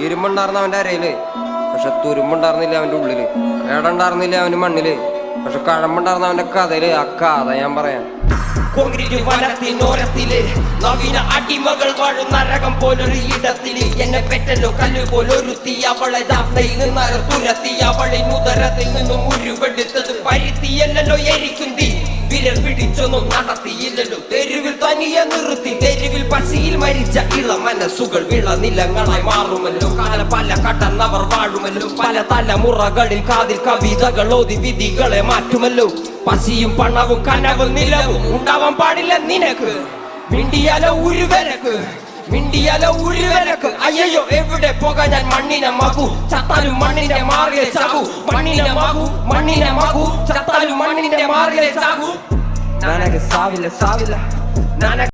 ഇരുമ്പുണ്ടായിരുന്ന അവന്റെ അരയില്, പക്ഷെ തുരുമ്പുണ്ടായിരുന്നില്ല അവന്റെ ഉള്ളില്. ഏടുണ്ടായിരുന്നില്ല അവന് മണ്ണില്, പക്ഷെ കഴമ്പുണ്ടായിരുന്ന അവന്റെ കഥയില്. ആ കഥ ഞാൻ പറയാം. കോൺക്രീറ്റ് വനത്തിനോരത്തില് നവീന അടിമകൾ വാഴും നരകം പോലൊരു ഇടത്തില് എന്നെ പെറ്റല്ലോ കല്ല് പോലൊരുത്തി. അവളെ ജാഫയിൽ നിന്നാലും തുരത്തി. അവളെ ഉദരത്തിൽ നിന്നും ഉരുവെടുത്തത് പരുത്തിയല്ലോ എരിക്കുന്തി. വിരൽ പിടിച്ചൊന്നും നടത്തിയില്ലല്ലോ, തെരുവിൽ തനിയെ നിർത്തി. തെരുവിൽ പശിയിൽ മരിച്ച ഇള മനസ്സുകൾ വിളനിലങ്ങളായി മാറുമല്ലോ. കാല പല കടന്നവർ വാഴുമല്ലോ. പല തലമുറകളിൽ കാതിൽ കവിതകൾ ഓതി വിധികളെ മാറ്റുമല്ലോ. പശിയും പണവും കനവും നിലവും ഉണ്ടാവാൻ പാടില്ല നിനക്ക്. മിണ്ടിയാലോ ഉരുവനക്ക്, മിണ്ടിയാലോ ഉരുവനക്ക്. അയ്യോ എവിടെ പോകാൻ ഞാൻ മണ്ണിനെ മകു. ചത്താലും മണ്ണിന്റെ മാറിലെ ചാകു. മണ്ണിനെ മകു, മണ്ണിനെ മകു. ചത്താലും മണ്ണിന്റെ മാറിലെ ചാകു. നാനക സാവില്ല സാവില്ല നാനക